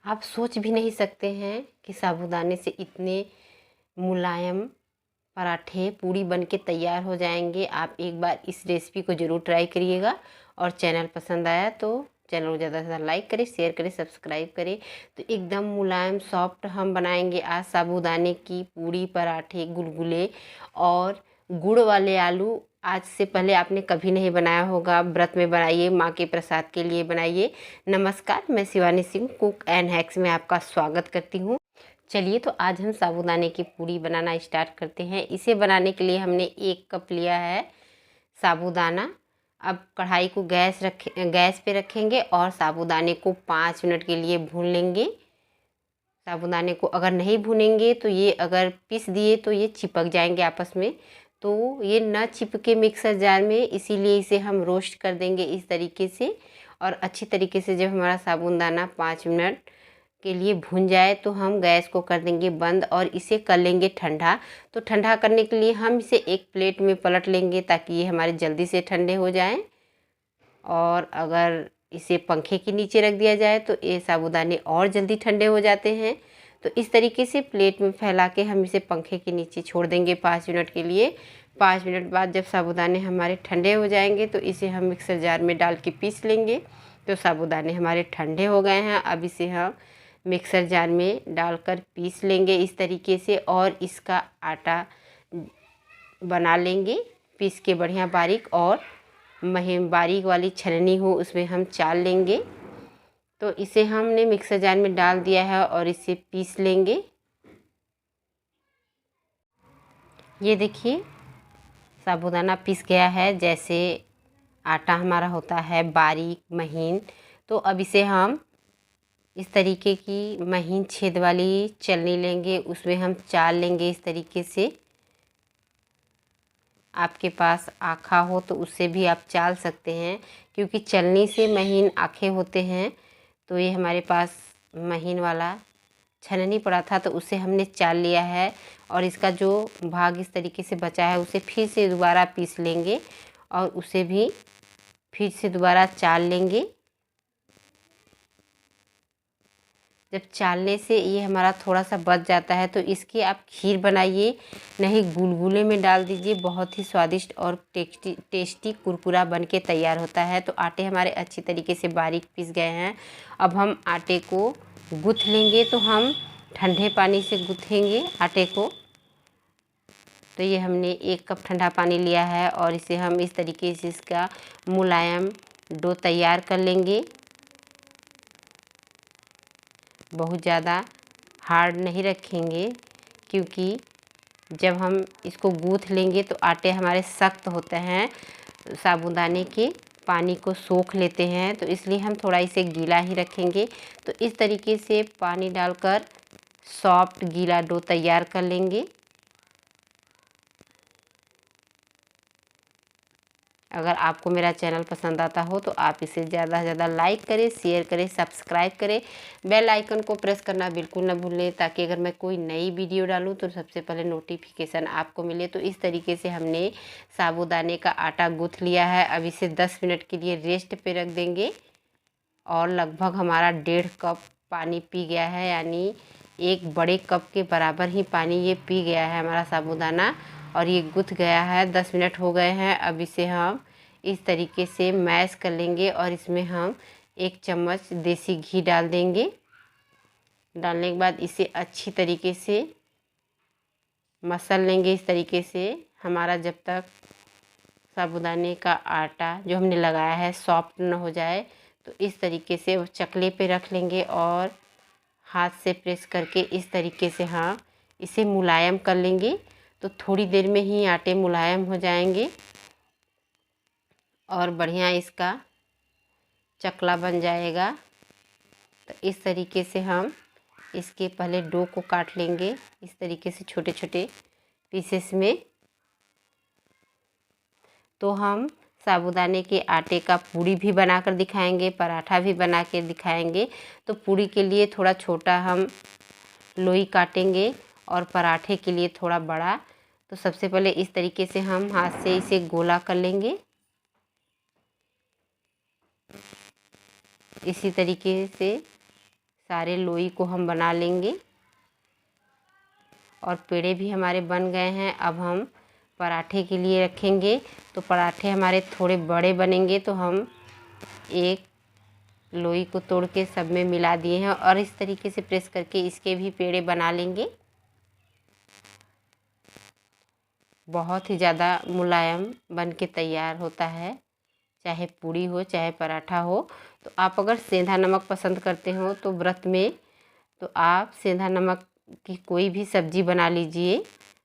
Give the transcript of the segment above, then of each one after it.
आप सोच भी नहीं सकते हैं कि साबूदाने से इतने मुलायम पराठे पूड़ी बन के तैयार हो जाएंगे। आप एक बार इस रेसिपी को ज़रूर ट्राई करिएगा और चैनल पसंद आया तो चैनल को ज़्यादा से ज़्यादा लाइक करें, शेयर करें, सब्सक्राइब करें। तो एकदम मुलायम सॉफ्ट हम बनाएंगे आज साबूदाने की पूड़ी, पराठे, गुलगुले और गुड़ वाले आलू। आज से पहले आपने कभी नहीं बनाया होगा, व्रत में बनाइए, माँ के प्रसाद के लिए बनाइए। नमस्कार, मैं Shivani Singh cook and hacks में आपका स्वागत करती हूँ। चलिए तो आज हम साबूदाने की पूड़ी बनाना स्टार्ट करते हैं। इसे बनाने के लिए हमने 1 कप लिया है साबूदाना। अब कढ़ाई को गैस पे रखेंगे और साबूदाने को 5 मिनट के लिए भून लेंगे। साबूदाने को अगर नहीं भूनेंगे तो ये अगर पीस दिए तो ये चिपक जाएंगे आपस में, तो ये ना चिपके मिक्सर जार में, इसीलिए इसे हम रोस्ट कर देंगे इस तरीके से। और अच्छी तरीके से जब हमारा साबूदाना 5 मिनट के लिए भून जाए तो हम गैस को कर देंगे बंद और इसे कर लेंगे ठंडा। तो ठंडा करने के लिए हम इसे एक प्लेट में पलट लेंगे ताकि ये हमारे जल्दी से ठंडे हो जाएं। और अगर इसे पंखे के नीचे रख दिया जाए तो ये साबूदाने और जल्दी ठंडे हो जाते हैं। तो इस तरीके से प्लेट में फैला के हम इसे पंखे के नीचे छोड़ देंगे 5 मिनट के लिए। 5 मिनट बाद जब साबूदाने हमारे ठंडे हो जाएंगे तो इसे हम मिक्सर जार में डाल के पीस लेंगे। तो साबूदाने हमारे ठंडे हो गए हैं। अब इसे हम मिक्सर जार में डालकर पीस लेंगे इस तरीके से और इसका आटा बना लेंगे पीस के बढ़िया बारीक। और महीन बारीक वाली छलनी हो उसमें हम चाल लेंगे। तो इसे हमने मिक्सर जार में डाल दिया है और इसे पीस लेंगे। ये देखिए साबूदाना पीस गया है, जैसे आटा हमारा होता है बारीक महीन। तो अब इसे हम इस तरीके की महीन छेद वाली छलनी लेंगे, उसमें हम चाल लेंगे इस तरीके से। आपके पास आखा हो तो उससे भी आप चाल सकते हैं, क्योंकि छलनी से महीन आखे होते हैं। तो ये हमारे पास महीन वाला छलनी पड़ा था तो उसे हमने चाल लिया है और इसका जो भाग इस तरीके से बचा है उसे फिर से दोबारा पीस लेंगे और उसे भी फिर से दोबारा चाल लेंगे। जब चालने से ये हमारा थोड़ा सा बच जाता है तो इसकी आप खीर बनाइए, नहीं गुलगुले में डाल दीजिए। बहुत ही स्वादिष्ट और टेस्टी कुरकुरा बन के तैयार होता है। तो आटे हमारे अच्छी तरीके से बारीक पीस गए हैं। अब हम आटे को गूँथ लेंगे। तो हम ठंडे पानी से गूँथेंगे आटे को। तो ये हमने 1 कप ठंडा पानी लिया है और इसे हम इस तरीके से इसका मुलायम डो तैयार कर लेंगे। बहुत ज़्यादा हार्ड नहीं रखेंगे, क्योंकि जब हम इसको गूँथ लेंगे तो आटे हमारे सख्त होते हैं, साबूदाने के पानी को सोख लेते हैं। तो इसलिए हम थोड़ा इसे गीला ही रखेंगे। तो इस तरीके से पानी डालकर सॉफ्ट गीला डो तैयार कर लेंगे। अगर आपको मेरा चैनल पसंद आता हो तो आप इसे ज़्यादा से ज़्यादा लाइक करें, शेयर करें, सब्सक्राइब करें। बेल आइकन को प्रेस करना बिल्कुल ना भूलें, ताकि अगर मैं कोई नई वीडियो डालूं तो सबसे पहले नोटिफिकेशन आपको मिले। तो इस तरीके से हमने साबूदाने का आटा गूँथ लिया है। अब इसे 10 मिनट के लिए रेस्ट पे रख देंगे और लगभग हमारा 1.5 कप पानी पी गया है, यानी 1 बड़े कप के बराबर ही पानी ये पी गया है हमारा साबूदाना। और ये गूँथ गया है, 10 मिनट हो गए हैं। अब इसे हम इस तरीके से मैश कर लेंगे और इसमें हम 1 चम्मच देसी घी डाल देंगे। डालने के बाद इसे अच्छी तरीके से मसल लेंगे इस तरीके से। हमारा जब तक साबूदाने का आटा जो हमने लगाया है सॉफ्ट न हो जाए, तो इस तरीके से वो चकले पे रख लेंगे और हाथ से प्रेस करके इस तरीके से हम इसे मुलायम कर लेंगे। तो थोड़ी देर में ही आटे मुलायम हो जाएंगे और बढ़िया इसका चकला बन जाएगा। तो इस तरीके से हम इसके पहले डो को काट लेंगे इस तरीके से छोटे छोटे पीसेस में। तो हम साबूदाने के आटे का पूड़ी भी बनाकर दिखाएंगे, पराठा भी बना के दिखाएंगे। तो पूड़ी के लिए थोड़ा छोटा हम लोई काटेंगे और पराठे के लिए थोड़ा बड़ा। तो सबसे पहले इस तरीके से हम हाथ से इसे गोला कर लेंगे। इसी तरीके से सारे लोई को हम बना लेंगे और पेड़े भी हमारे बन गए हैं। अब हम पराठे के लिए रखेंगे। तो पराठे हमारे थोड़े बड़े बनेंगे तो हम एक लोई को तोड़ के सब में मिला दिए हैं और इस तरीके से प्रेस करके इसके भी पेड़े बना लेंगे। बहुत ही ज़्यादा मुलायम बन के तैयार होता है, चाहे पूड़ी हो चाहे पराठा हो। तो आप अगर सेंधा नमक पसंद करते हो तो व्रत में तो आप सेंधा नमक की कोई भी सब्ज़ी बना लीजिए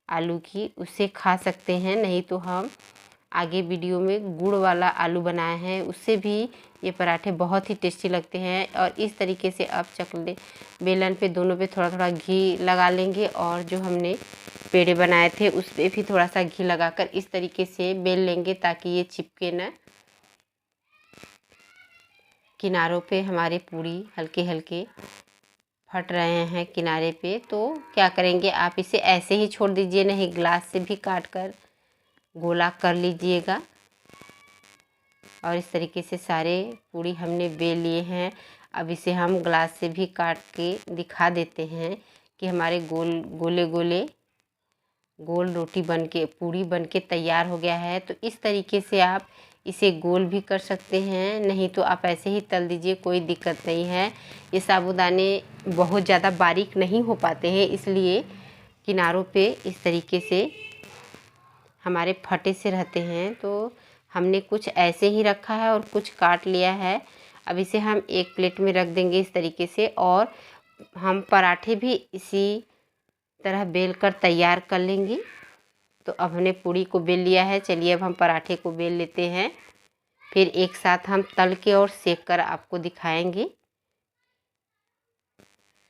आलू की, उससे खा सकते हैं। नहीं तो हम आगे वीडियो में गुड़ वाला आलू बनाए हैं, उससे भी ये पराठे बहुत ही टेस्टी लगते हैं। और इस तरीके से आप चकले बेलन पे दोनों पे थोड़ा थोड़ा घी लगा लेंगे और जो हमने पेड़े बनाए थे उस पर भी थोड़ा सा घी लगाकर इस तरीके से बेल लेंगे ताकि ये चिपके ना। किनारों पे हमारे पूरी हल्के हल्के फट रहे हैं किनारे पे, तो क्या करेंगे आप इसे ऐसे ही छोड़ दीजिए, नहीं ग्लास से भी काट कर गोला कर लीजिएगा। और इस तरीके से सारे पूड़ी हमने बेल लिए हैं। अब इसे हम ग्लास से भी काट के दिखा देते हैं कि हमारे गोले गोल रोटी बनके पूड़ी बनके तैयार हो गया है। तो इस तरीके से आप इसे गोल भी कर सकते हैं, नहीं तो आप ऐसे ही तल दीजिए, कोई दिक्कत नहीं है। ये साबूदाने बहुत ज़्यादा बारीक नहीं हो पाते हैं, इसलिए किनारों पे इस तरीके से हमारे फटे से रहते हैं। तो हमने कुछ ऐसे ही रखा है और कुछ काट लिया है। अब इसे हम एक प्लेट में रख देंगे इस तरीके से। और हम पराठे भी इसी तरह बेल कर तैयार कर लेंगे। तो अब हमने पूड़ी को बेल लिया है, चलिए अब हम पराठे को बेल लेते हैं, फिर एक साथ हम तल के और सेक कर आपको दिखाएंगे।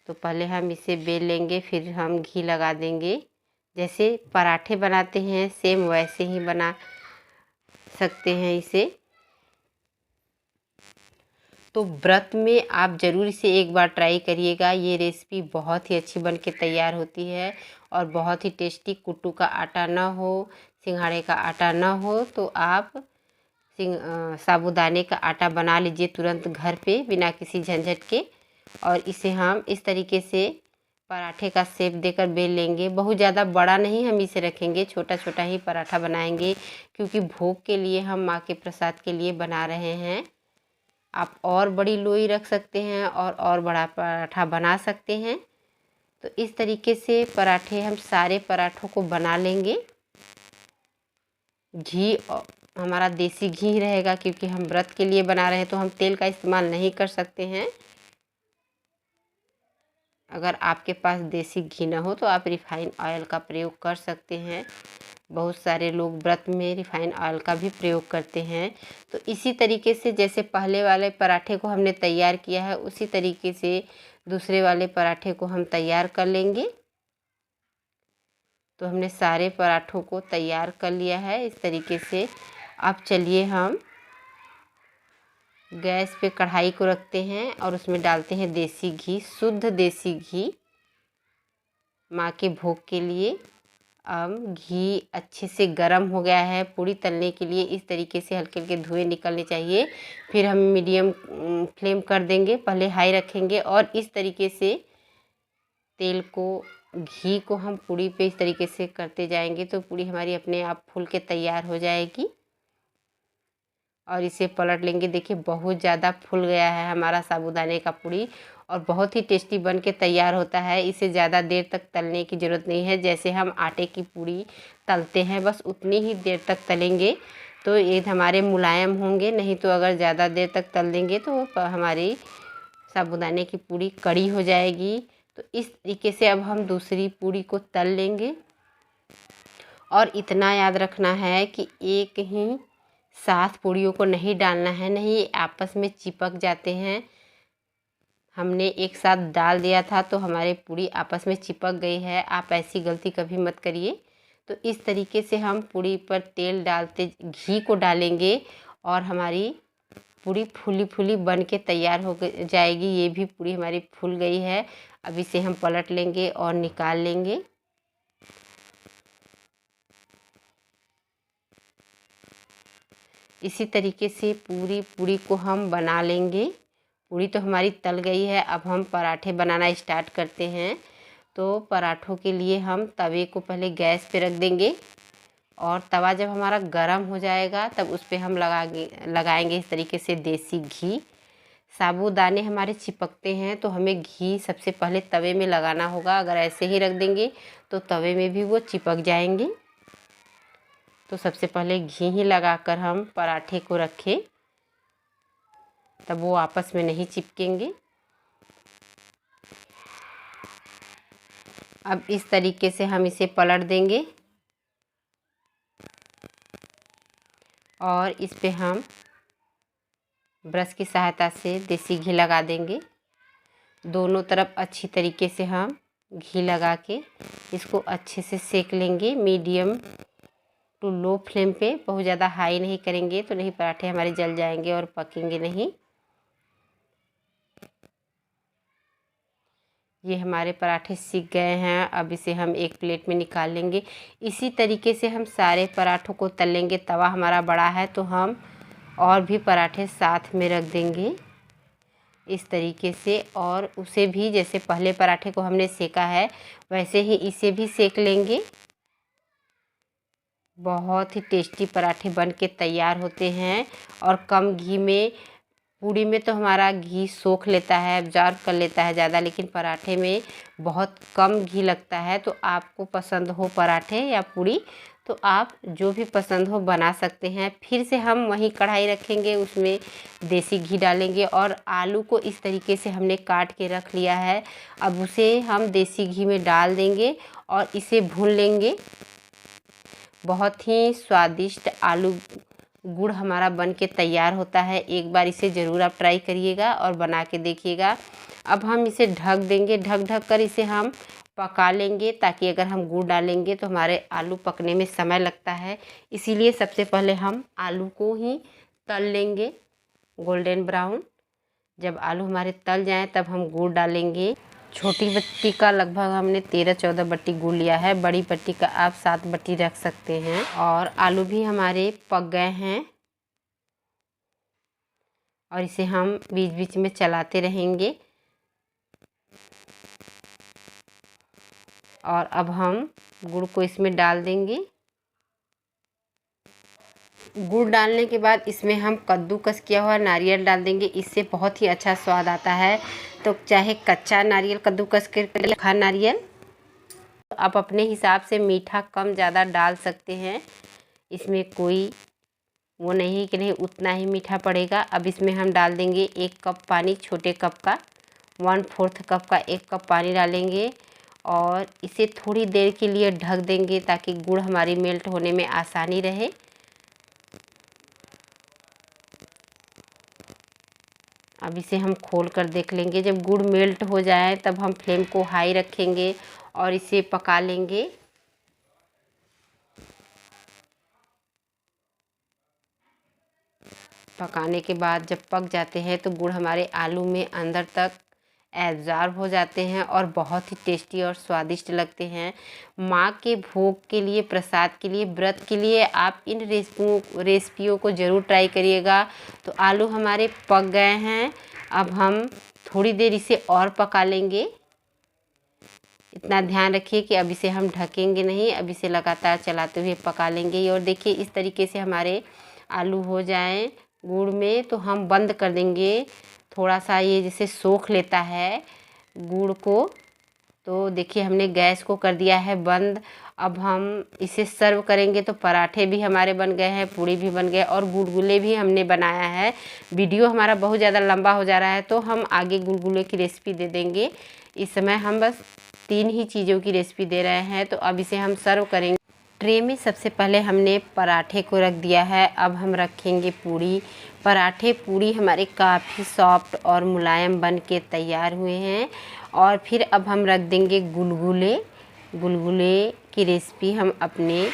तो पहले हम इसे बेल लेंगे, फिर हम घी लगा देंगे। जैसे पराठे बनाते हैं सेम वैसे ही बना सकते हैं इसे। तो व्रत में आप ज़रूर इसे एक बार ट्राई करिएगा। ये रेसिपी बहुत ही अच्छी बन के तैयार होती है और बहुत ही टेस्टी। कुट्टू का आटा ना हो, सिंघाड़े का आटा ना हो तो आप साबूदाने का आटा बना लीजिए तुरंत घर पे बिना किसी झंझट के। और इसे हम इस तरीके से पराठे का शेप देकर बेल लेंगे। बहुत ज़्यादा बड़ा नहीं हम इसे रखेंगे, छोटा छोटा ही पराठा बनाएंगे क्योंकि भोग के लिए हम माँ के प्रसाद के लिए बना रहे हैं। आप और बड़ी लोई रख सकते हैं और बड़ा पराठा बना सकते हैं। तो इस तरीके से पराठे हम सारे पराठों को बना लेंगे। घी हमारा देसी घी रहेगा क्योंकि हम व्रत के लिए बना रहे हैं, तो हम तेल का इस्तेमाल नहीं कर सकते हैं। अगर आपके पास देसी घी ना हो तो आप रिफाइन ऑयल का प्रयोग कर सकते हैं। बहुत सारे लोग व्रत में रिफाइन ऑयल का भी प्रयोग करते हैं। तो इसी तरीके से जैसे पहले वाले पराठे को हमने तैयार किया है उसी तरीके से दूसरे वाले पराठे को हम तैयार कर लेंगे। तो हमने सारे पराठों को तैयार कर लिया है इस तरीके से। अब चलिए हम गैस पे कढ़ाई को रखते हैं और उसमें डालते हैं देसी घी, शुद्ध देसी घी माँ के भोग के लिए। अब घी अच्छे से गर्म हो गया है पूड़ी तलने के लिए। इस तरीके से हल्के हल्के धुएँ निकलने चाहिए। फिर हम मीडियम फ्लेम कर देंगे, पहले हाई रखेंगे और इस तरीके से तेल को घी को हम पूड़ी पे इस तरीके से करते जाएंगे तो पूड़ी हमारी अपने आप फूल के तैयार हो जाएगी। और इसे पलट लेंगे। देखिए बहुत ज़्यादा फूल गया है हमारा साबूदाने का पूड़ी और बहुत ही टेस्टी बन के तैयार होता है। इसे ज़्यादा देर तक तलने की ज़रूरत नहीं है, जैसे हम आटे की पूड़ी तलते हैं बस उतनी ही देर तक तलेंगे तो ये हमारे मुलायम होंगे। नहीं तो अगर ज़्यादा देर तक तल देंगे तो हमारी साबूदाने की पूड़ी कड़ी हो जाएगी। तो इस तरीके से अब हम दूसरी पूड़ी को तल लेंगे। और इतना याद रखना है कि एक ही साथ पूड़ियों को नहीं डालना है, नहीं आपस में चिपक जाते हैं। हमने एक साथ डाल दिया था तो हमारे पूड़ी आपस में चिपक गई है। आप ऐसी गलती कभी मत करिए। तो इस तरीके से हम पूड़ी पर तेल डालते घी को डालेंगे और हमारी पूड़ी फूली फूली बन के तैयार हो जाएगी। ये भी पूड़ी हमारी फूल गई है। अब इसे हम पलट लेंगे और निकाल लेंगे। इसी तरीके से पूरी पूड़ी को हम बना लेंगे। पूड़ी तो हमारी तल गई है। अब हम पराठे बनाना स्टार्ट करते हैं। तो पराठों के लिए हम तवे को पहले गैस पे रख देंगे और तवा जब हमारा गर्म हो जाएगा तब उस पर हम लगाएंगे इस तरीके से देसी घी। साबूदाने हमारे चिपकते हैं तो हमें घी सबसे पहले तवे में लगाना होगा। अगर ऐसे ही रख देंगे तो तवे में भी वो चिपक जाएंगे। तो सबसे पहले घी ही लगाकर हम पराठे को रखें, तब वो आपस में नहीं चिपकेंगे। अब इस तरीके से हम इसे पलट देंगे और इस पे हम ब्रश की सहायता से देसी घी लगा देंगे। दोनों तरफ अच्छी तरीके से हम घी लगा के इसको अच्छे से सेक लेंगे। मीडियम टू लो फ्लेम पे, बहुत ज़्यादा हाई नहीं करेंगे तो नहीं पराठे हमारे जल जाएंगे और पकेंगे नहीं। ये हमारे पराठे सिक गए हैं। अब इसे हम एक प्लेट में निकाल लेंगे। इसी तरीके से हम सारे पराठों को तल लेंगे। तवा हमारा बड़ा है तो हम और भी पराठे साथ में रख देंगे इस तरीके से, और उसे भी जैसे पहले पराठे को हमने सेका है वैसे ही इसे भी सेक लेंगे। बहुत ही टेस्टी पराठे बन के तैयार होते हैं और कम घी में। पूड़ी में तो हमारा घी सोख लेता है, एब्जॉर्ब कर लेता है ज़्यादा, लेकिन पराठे में बहुत कम घी लगता है। तो आपको पसंद हो पराठे या पूड़ी तो आप जो भी पसंद हो बना सकते हैं। फिर से हम वही कढ़ाई रखेंगे, उसमें देसी घी डालेंगे और आलू को इस तरीके से हमने काट के रख लिया है। अब उसे हम देसी घी में डाल देंगे और इसे भून लेंगे। बहुत ही स्वादिष्ट आलू गुड़ हमारा बन के तैयार होता है। एक बार इसे ज़रूर आप ट्राई करिएगा और बना के देखिएगा। अब हम इसे ढक देंगे। ढक कर इसे हम पका लेंगे, ताकि अगर हम गुड़ डालेंगे तो हमारे आलू पकने में समय लगता है। इसीलिए सबसे पहले हम आलू को ही तल लेंगे गोल्डन ब्राउन। जब आलू हमारे तल जाएं तब हम गुड़ डालेंगे। छोटी बट्टी का लगभग हमने 13-14 बट्टी गुड़ लिया है। बड़ी बट्टी का आप 7 बट्टी रख सकते हैं। और आलू भी हमारे पक गए हैं और इसे हम बीच बीच में चलाते रहेंगे। और अब हम गुड़ को इसमें डाल देंगे। गुड़ डालने के बाद इसमें हम कद्दूकस किया हुआ नारियल डाल देंगे। इससे बहुत ही अच्छा स्वाद आता है। तो चाहे कच्चा नारियल कद्दूकस करके रखा नारियल, आप अपने हिसाब से मीठा कम ज़्यादा डाल सकते हैं। इसमें कोई वो नहीं कि नहीं उतना ही मीठा पड़ेगा। अब इसमें हम डाल देंगे 1 कप पानी, छोटे कप का 1/4 कप का 1 कप पानी डालेंगे और इसे थोड़ी देर के लिए ढक देंगे ताकि गुड़ हमारी मेल्ट होने में आसानी रहे। अब इसे हम खोल कर देख लेंगे। जब गुड़ मेल्ट हो जाए तब हम फ्लेम को हाई रखेंगे और इसे पका लेंगे। पकाने के बाद जब पक जाते हैं तो गुड़ हमारे आलू में अंदर तक एब्जॉर्ब हो जाते हैं और बहुत ही टेस्टी और स्वादिष्ट लगते हैं। माँ के भोग के लिए, प्रसाद के लिए, व्रत के लिए आप इन रेसिपियों को ज़रूर ट्राई करिएगा। तो आलू हमारे पक गए हैं। अब हम थोड़ी देर इसे और पका लेंगे। इतना ध्यान रखिए कि अब इसे हम ढकेंगे नहीं, अब इसे लगातार चलाते हुए पका लेंगे। और देखिए इस तरीके से हमारे आलू हो जाएं गुड़ में तो हम बंद कर देंगे। थोड़ा सा ये जैसे सोख लेता है गुड़ को, तो देखिए हमने गैस को कर दिया है बंद। अब हम इसे सर्व करेंगे। तो पराठे भी हमारे बन गए हैं, पूड़ी भी बन गए और गुलगुले भी हमने बनाया है। वीडियो हमारा बहुत ज़्यादा लंबा हो जा रहा है तो हम आगे गुलगुले की रेसिपी दे देंगे। इस समय हम बस 3 ही चीज़ों की रेसिपी दे रहे हैं। तो अब इसे हम सर्व करेंगे। ट्रे में सबसे पहले हमने पराठे को रख दिया है। अब हम रखेंगे पूड़ी। पराठे पूड़ी हमारे काफ़ी सॉफ्ट और मुलायम बन के तैयार हुए हैं। और फिर अब हम रख देंगे गुलगुले। गुलगुले की रेसिपी हम अपने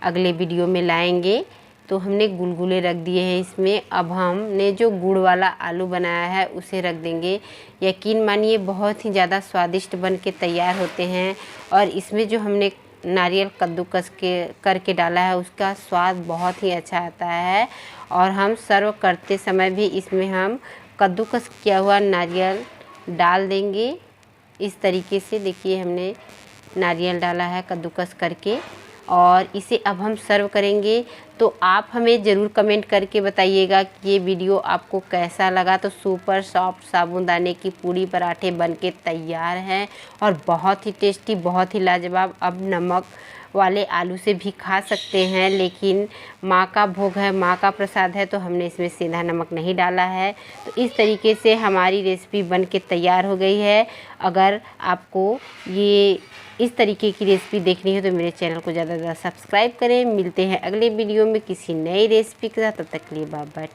अगले वीडियो में लाएंगे। तो हमने गुलगुले रख दिए हैं इसमें। अब हमने जो गुड़ वाला आलू बनाया है उसे रख देंगे। यकीन मानिए बहुत ही ज़्यादा स्वादिष्ट बन के तैयार होते हैं। और इसमें जो हमने नारियल कद्दूकस करके डाला है उसका स्वाद बहुत ही अच्छा आता है। और हम सर्व करते समय भी इसमें हम कद्दूकस किया हुआ नारियल डाल देंगे। इस तरीके से देखिए हमने नारियल डाला है कद्दूकस करके, और इसे अब हम सर्व करेंगे। तो आप हमें ज़रूर कमेंट करके बताइएगा कि ये वीडियो आपको कैसा लगा। तो सुपर सॉफ्ट साबूदाने की पूड़ी पराठे बनके तैयार हैं और बहुत ही टेस्टी, बहुत ही लाजवाब। अब नमक वाले आलू से भी खा सकते हैं, लेकिन माँ का भोग है, माँ का प्रसाद है, तो हमने इसमें सीधा नमक नहीं डाला है। तो इस तरीके से हमारी रेसिपी बनके तैयार हो गई है। अगर आपको ये इस तरीके की रेसिपी देखनी है तो मेरे चैनल को ज़्यादा से ज़्यादा सब्सक्राइब करें। मिलते हैं अगले वीडियो में किसी नई रेसिपी के साथ, तब तक के लिए बाय बाय।